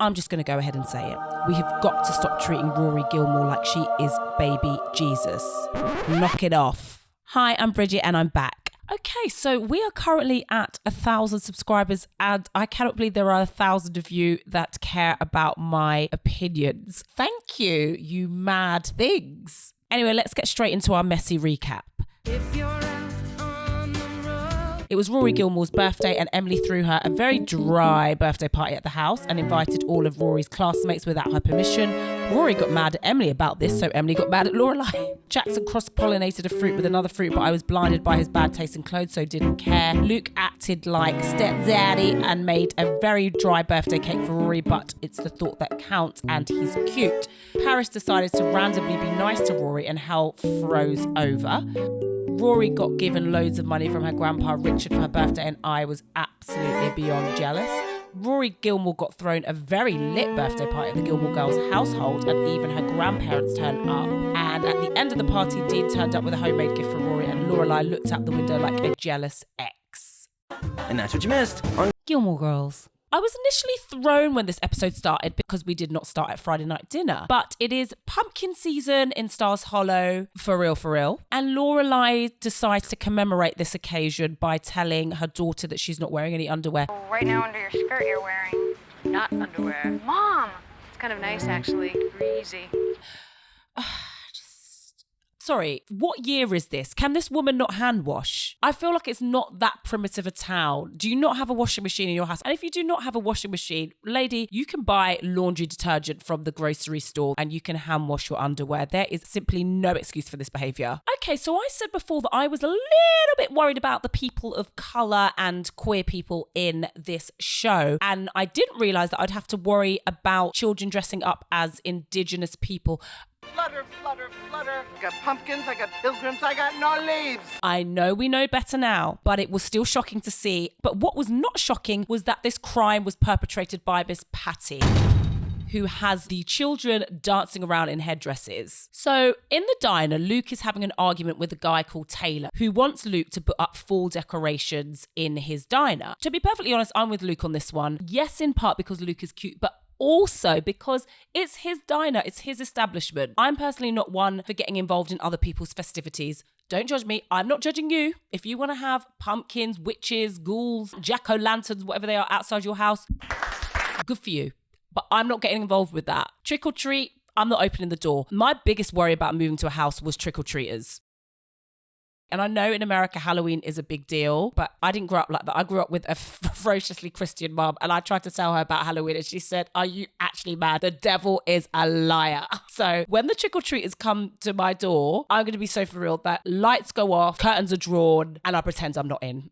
I'm just going to go ahead and say it. We have got to stop treating Rory Gilmore like she is baby Jesus. Knock it off. Hi, I'm Bridgette and I'm back. Okay, so we are currently at 1,000 subscribers and I cannot believe there are 1,000 of you that care about my opinions. Thank you, you mad things. Anyway, let's get straight into our messy recap. If you're out on the road. It was Rory Gilmore's birthday and Emily threw her a very dry birthday party at the house and invited all of Rory's classmates without her permission. Rory got mad at Emily about this, so Emily got mad at Lorelai. Jackson cross-pollinated a fruit with another fruit, but I was blinded by his bad taste in clothes, so didn't care. Luke acted like stepdaddy and made a very dry birthday cake for Rory, but it's the thought that counts, and he's cute. Paris decided to randomly be nice to Rory, and hell froze over. Rory got given loads of money from her grandpa Richard for her birthday, and I was absolutely beyond jealous. Rory Gilmore got thrown a very lit birthday party at the Gilmore Girls household, and even her grandparents turned up. And at the end of the party, Dean turned up with a homemade gift for Rory, and Lorelai looked out the window like a jealous ex. And that's what you missed on Gilmore Girls. I was initially thrown when this episode started because we did not start at Friday night dinner. But it is pumpkin season in Stars Hollow, for real, for real. And Lorelai decides to commemorate this occasion by telling her daughter that she's not wearing any underwear. Right now under your skirt you're wearing not underwear. Mom! It's kind of nice actually, breezy. Sorry, what year is this? Can this woman not hand wash? I feel like it's not that primitive a town. Do you not have a washing machine in your house? And if you do not have a washing machine, lady, you can buy laundry detergent from the grocery store and you can hand wash your underwear. There is simply no excuse for this behaviour. Okay, so I said before that I was a little bit worried about the people of colour and queer people in this show. And I didn't realise that I'd have to worry about children dressing up as Indigenous people. Flutter, flutter, flutter. I got pumpkins, I got pilgrims, I got no leaves. I know we know better now, but it was still shocking to see. But what was not shocking was that this crime was perpetrated by Miss Patty, who has the children dancing around in headdresses. So in the diner, Luke is having an argument with a guy called Taylor, who wants Luke to put up fall decorations in his diner. To be perfectly honest, I'm with Luke on this one. Yes, in part because Luke is cute, but also because it's his diner, it's his establishment. I'm personally not one for getting involved in other people's festivities. Don't judge me. I'm not judging you. If you want to have pumpkins, witches, ghouls, jack-o'-lanterns, whatever they are outside your house, good for you. But I'm not getting involved with that. Trick or treat, I'm not opening the door. My biggest worry about moving to a house was trick-or-treaters. And I know in America, Halloween is a big deal, but I didn't grow up like that. I grew up with a ferociously Christian mum, and I tried to tell her about Halloween, and she said, "Are you actually mad? The devil is a liar." So when the trick-or-treaters come to my door, I'm going to be so for real that lights go off, curtains are drawn, and I pretend I'm not in.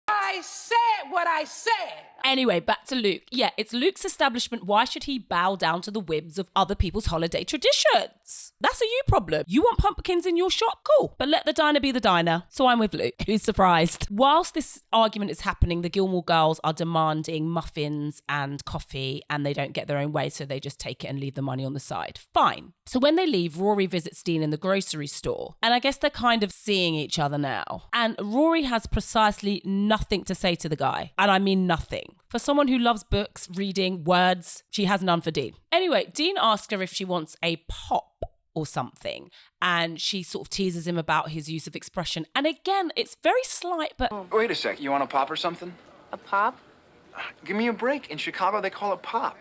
I said what I said. Anyway, back to Luke. Yeah, it's Luke's establishment. Why should he bow down to the whims of other people's holiday traditions? That's a you problem. You want pumpkins in your shop? Cool. But let the diner be the diner. So I'm with Luke, who's surprised. Whilst this argument is happening, the Gilmore Girls are demanding muffins and coffee, and they don't get their own way, so they just take it and leave the money on the side. Fine. So when they leave, Rory visits Dean in the grocery store. And I guess they're kind of seeing each other now. And Rory has precisely nothing to say to the guy. And I mean nothing. For someone who loves books, reading, words, she has none for Dean. Anyway, Dean asks her if she wants a pop or something, and she sort of teases him about his use of expression. And again, it's very slight, but... Wait a sec, you want a pop or something? A pop? Give me a break. In Chicago, they call it pop.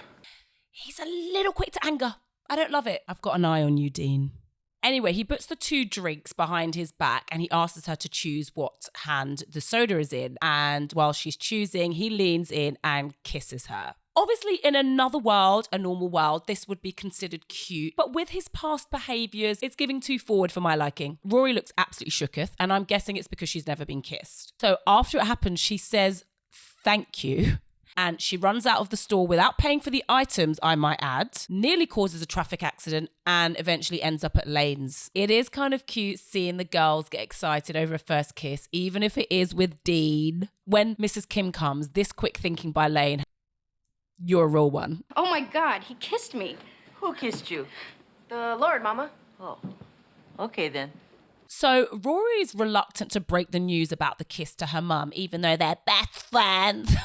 He's a little quick to anger. I don't love it. I've got an eye on you, Dean. Anyway, he puts the 2 drinks behind his back and he asks her to choose what hand the soda is in. And while she's choosing, he leans in and kisses her. Obviously, in another world, a normal world, this would be considered cute. But with his past behaviours, it's giving too forward for my liking. Rory looks absolutely shooketh, and I'm guessing it's because she's never been kissed. So after it happens, she says, "Thank you." And she runs out of the store without paying for the items, I might add, nearly causes a traffic accident and eventually ends up at Lane's. It is kind of cute seeing the girls get excited over a first kiss, even if it is with Dean. When Mrs. Kim comes, this quick thinking by Lane, you're a real one. Oh my God, he kissed me. Who kissed you? The Lord, Mama. Oh, okay then. So Rory's reluctant to break the news about the kiss to her mum, even though they're best friends.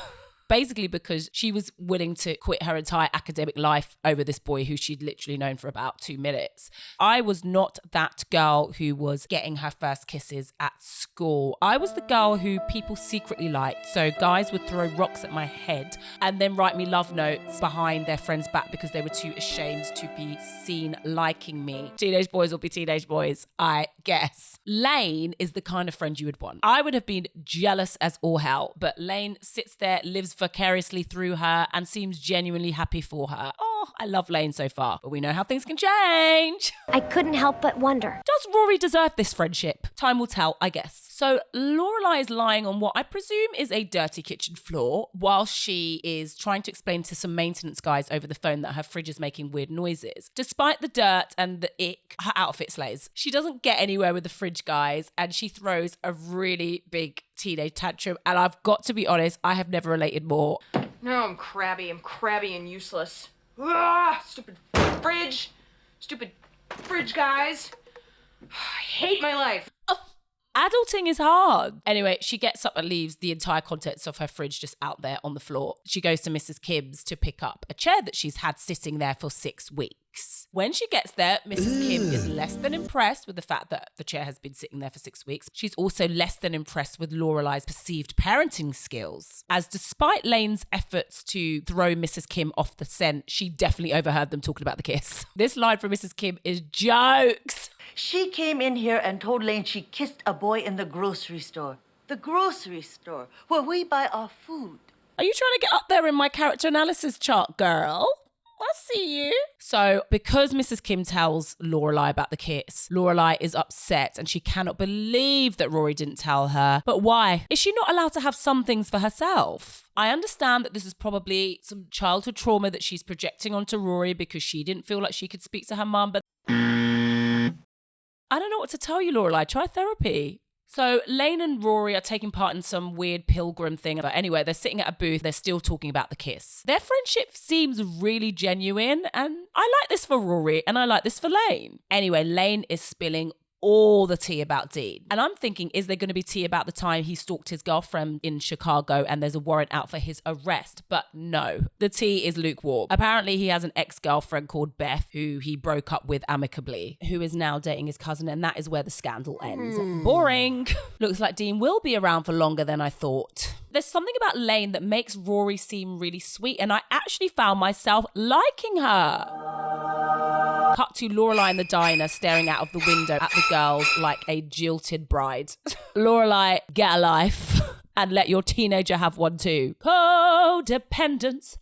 basically because she was willing to quit her entire academic life over this boy who she'd literally known for about 2 minutes. I was not that girl who was getting her first kisses at school. I was the girl who people secretly liked. So guys would throw rocks at my head and then write me love notes behind their friends' back because they were too ashamed to be seen liking me. Teenage boys will be teenage boys, I guess. Lane is the kind of friend you would want. I would have been jealous as all hell, but Lane sits there, lives vicariously through her, and seems genuinely happy for her. Oh, I love Lane so far, but we know how things can change. I couldn't help but wonder. Does Rory deserve this friendship? Time will tell, I guess. So Lorelai is lying on what I presume is a dirty kitchen floor while she is trying to explain to some maintenance guys over the phone that her fridge is making weird noises. Despite the dirt and the ick, her outfit slays. She doesn't get anywhere with the fridge guys and she throws a really big teenage tantrum. And I've got to be honest, I have never related more. No, I'm crabby and useless. Ah, stupid fridge guys. I hate my life. Adulting is hard. Anyway, she gets up and leaves the entire contents of her fridge just out there on the floor. She goes to Mrs. Kim's to pick up a chair that she's had sitting there for 6 weeks. When she gets there, Mrs. Kim is less than impressed with the fact that the chair has been sitting there for 6 weeks. She's also less than impressed with Lorelai's perceived parenting skills, as despite Lane's efforts to throw Mrs. Kim off the scent, she definitely overheard them talking about the kiss. This line from Mrs. Kim is jokes. She came in here and told Lane she kissed a boy in the grocery store. The grocery store, where we buy our food. Are you trying to get up there in my character analysis chart, girl? I see you. So because Mrs. Kim tells Lorelai about the kiss, Lorelai is upset and she cannot believe that Rory didn't tell her. But why? Is she not allowed to have some things for herself? I understand that this is probably some childhood trauma that she's projecting onto Rory because she didn't feel like she could speak to her mum, but I don't know what to tell you, Lorelai. Try therapy. So Lane and Rory are taking part in some weird pilgrim thing. But anyway, they're sitting at a booth. They're still talking about the kiss. Their friendship seems really genuine. And I like this for Rory and I like this for Lane. Anyway, Lane is spilling all the tea about Dean. And I'm thinking, is there going to be tea about the time he stalked his girlfriend in Chicago and there's a warrant out for his arrest? But no, the tea is lukewarm. Apparently he has an ex-girlfriend called Beth who he broke up with amicably, who is now dating his cousin, and that is where the scandal ends. Boring. Looks like Dean will be around for longer than I thought. There's something about Lane that makes Rory seem really sweet, and I actually found myself liking her. Cut to Lorelai in the diner staring out of the window at the girls like a jilted bride. Lorelai, get a life and let your teenager have one too. Codependence,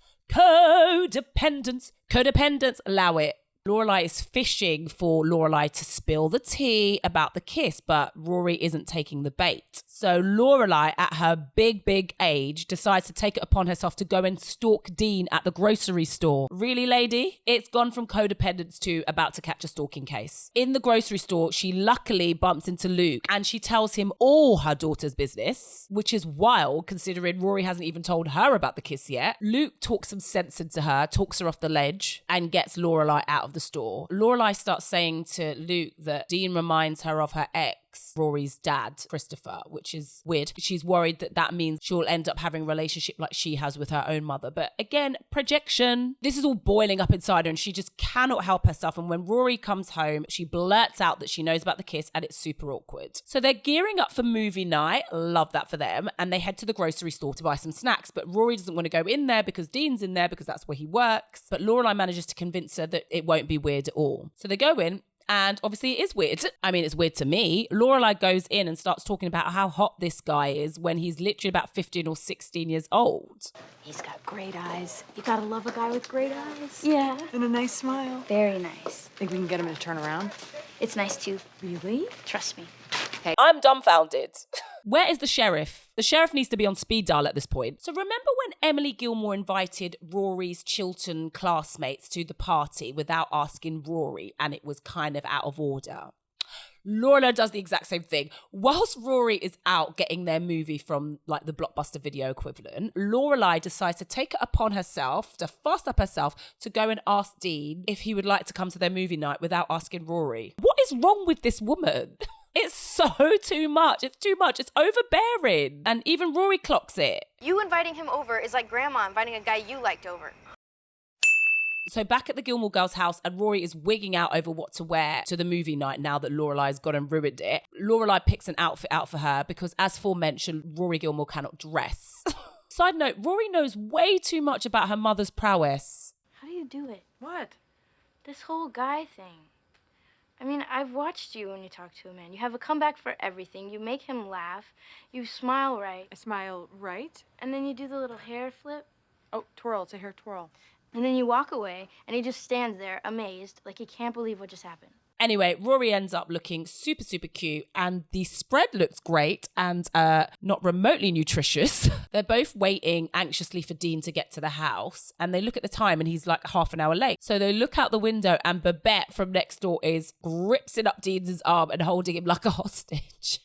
allow it. Lorelai is fishing for Lorelai to spill the tea about the kiss, but Rory isn't taking the bait. So Lorelai, at her big age, decides to take it upon herself to go and stalk Dean at the grocery store. Really, lady? It's gone from codependence to about to catch a stalking case. In the grocery store, she luckily bumps into Luke and she tells him all her daughter's business, which is wild considering Rory hasn't even told her about the kiss yet. Luke talks some sense into her, talks her off the ledge, and gets Lorelai out of the store. Lorelai starts saying to Luke that Dean reminds her of her ex, Rory's dad, Christopher, which is weird. She's worried that that means she'll end up having a relationship like she has with her own mother. But again, projection. This is all boiling up inside her and she just cannot help herself. And when Rory comes home, she blurts out that she knows about the kiss and it's super awkward. So they're gearing up for movie night. Love that for them. And they head to the grocery store to buy some snacks. But Rory doesn't want to go in there because Dean's in there because that's where he works. But Lorelai manages to convince her that it won't be weird at all. So they go in. And obviously it is weird. I mean, it's weird to me. Lorelai goes in and starts talking about how hot this guy is when he's literally about 15 or 16 years old. He's got great eyes. You gotta love a guy with great eyes. Yeah. And a nice smile. Very nice. Think we can get him to turn around? It's nice too. Really? Trust me. I'm dumbfounded. Where is the sheriff? The sheriff needs to be on speed dial at this point. So remember when Emily Gilmore invited Rory's Chiltern classmates to the party without asking Rory, and it was kind of out of order? Lorelai does the exact same thing. Whilst Rory is out getting their movie from like the Blockbuster video equivalent, Lorelai decides to take it upon herself, to fast up herself, to go and ask Dean if he would like to come to their movie night without asking Rory. What is wrong with this woman? It's so too much. It's too much. It's overbearing. And even Rory clocks it. You inviting him over is like grandma inviting a guy you liked over. So back at the Gilmore Girls' house, and Rory is wigging out over what to wear to the movie night now that Lorelai's gone and ruined it. Lorelai picks an outfit out for her because, as aforementioned, Rory Gilmore cannot dress. Side note, Rory knows way too much about her mother's prowess. How do you do it? What? This whole guy thing. I mean, I've watched you when you talk to a man. You have a comeback for everything. You make him laugh. You smile right. I smile right. And then you do the little hair flip. Oh, twirl. It's a hair twirl. And then you walk away, and he just stands there, amazed, like he can't believe what just happened. Anyway, Rory ends up looking super, super cute, and the spread looks great and not remotely nutritious. They're both waiting anxiously for Dean to get to the house, and they look at the time, and he's like half an hour late. So they look out the window, and Bridgette from next door is gripping up Dean's arm and holding him like a hostage.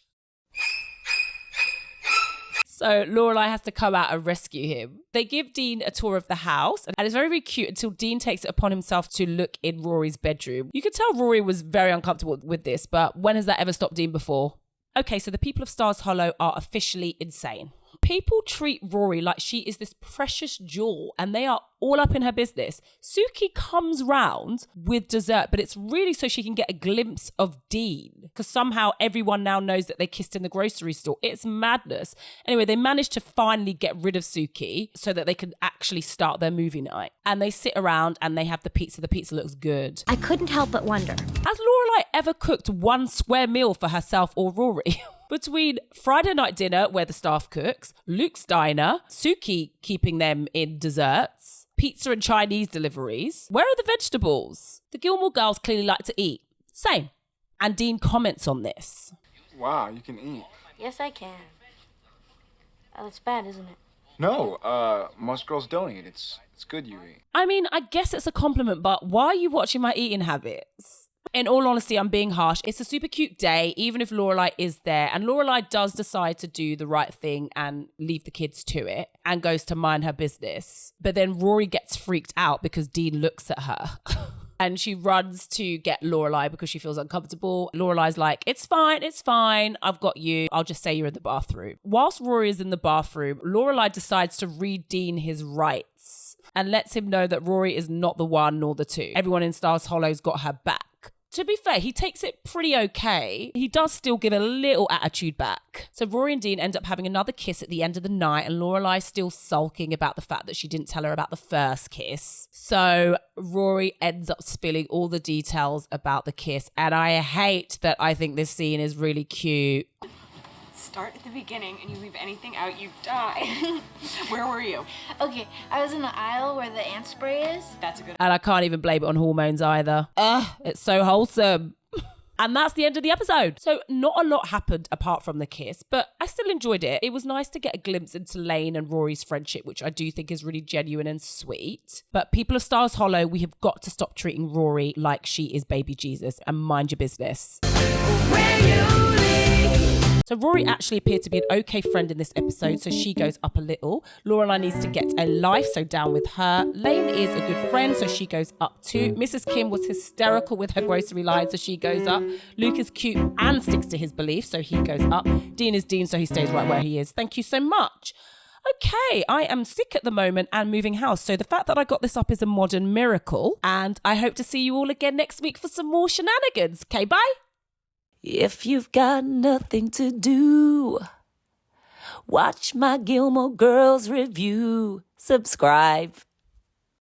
So Lorelai has to come out and rescue him. They give Dean a tour of the house, and it's very, very cute until Dean takes it upon himself to look in Rory's bedroom. You could tell Rory was very uncomfortable with this, but when has that ever stopped Dean before? Okay, so the people of Stars Hollow are officially insane. People treat Rory like she is this precious jewel, and they are all up in her business. Suki comes round with dessert, but it's really so she can get a glimpse of Dean, because somehow everyone now knows that they kissed in the grocery store. It's madness. Anyway, they managed to finally get rid of Suki so that they could actually start their movie night. And they sit around and they have the pizza. The pizza looks good. I couldn't help but wonder. Has Lorelai ever cooked one square meal for herself or Rory? Between Friday night dinner, where the staff cooks, Luke's diner, Suki keeping them in desserts, pizza and Chinese deliveries, where are the vegetables? The Gilmore Girls clearly like to eat. Same. And Dean comments on this. Wow, you can eat. Yes, I can. Oh, that's bad, isn't it? No, most girls don't eat. It's good you eat. I mean, I guess it's a compliment, but why are you watching my eating habits? In all honesty, I'm being harsh. It's a super cute day, even if Lorelai is there. And Lorelai does decide to do the right thing and leave the kids to it and goes to mind her business. But then Rory gets freaked out because Dean looks at her. And she runs to get Lorelai because she feels uncomfortable. Lorelai's like, it's fine. I've got you. I'll just say you're in the bathroom. Whilst Rory is in the bathroom, Lorelai decides to read Dean his rights and lets him know that Rory is not the one nor the two. Everyone in Stars Hollow's got her back. To be fair, he takes it pretty okay. He does still give a little attitude back. So Rory and Dean end up having another kiss at the end of the night, and Lorelai's still sulking about the fact that she didn't tell her about the first kiss. So Rory ends up spilling all the details about the kiss, and I hate that I think this scene is really cute. Start at the beginning and you leave anything out, you die. Where were you? Okay, I was in the aisle where the ant spray is. That's a good. And I can't even blame it on hormones either. It's so wholesome. And that's the end of the episode. So not a lot happened apart from the kiss, but I still enjoyed it. It was nice to get a glimpse into Lane and Rory's friendship, which I do think is really genuine and sweet. But people of Stars Hollow, we have got to stop treating Rory like she is baby Jesus and mind your business. So Rory actually appeared to be an okay friend in this episode, so she goes up a little. Lorelai needs to get a life, so down with her. Lane is a good friend, so she goes up too. Mrs. Kim was hysterical with her grocery line, so she goes up. Luke is cute and sticks to his beliefs, so he goes up. Dean is Dean, so he stays right where he is. Thank you so much. Okay, I am sick at the moment and moving house, so the fact that I got this up is a modern miracle, and I hope to see you all again next week for some more shenanigans. Okay, bye. If you've got nothing to do, watch my Gilmore Girls review. Subscribe.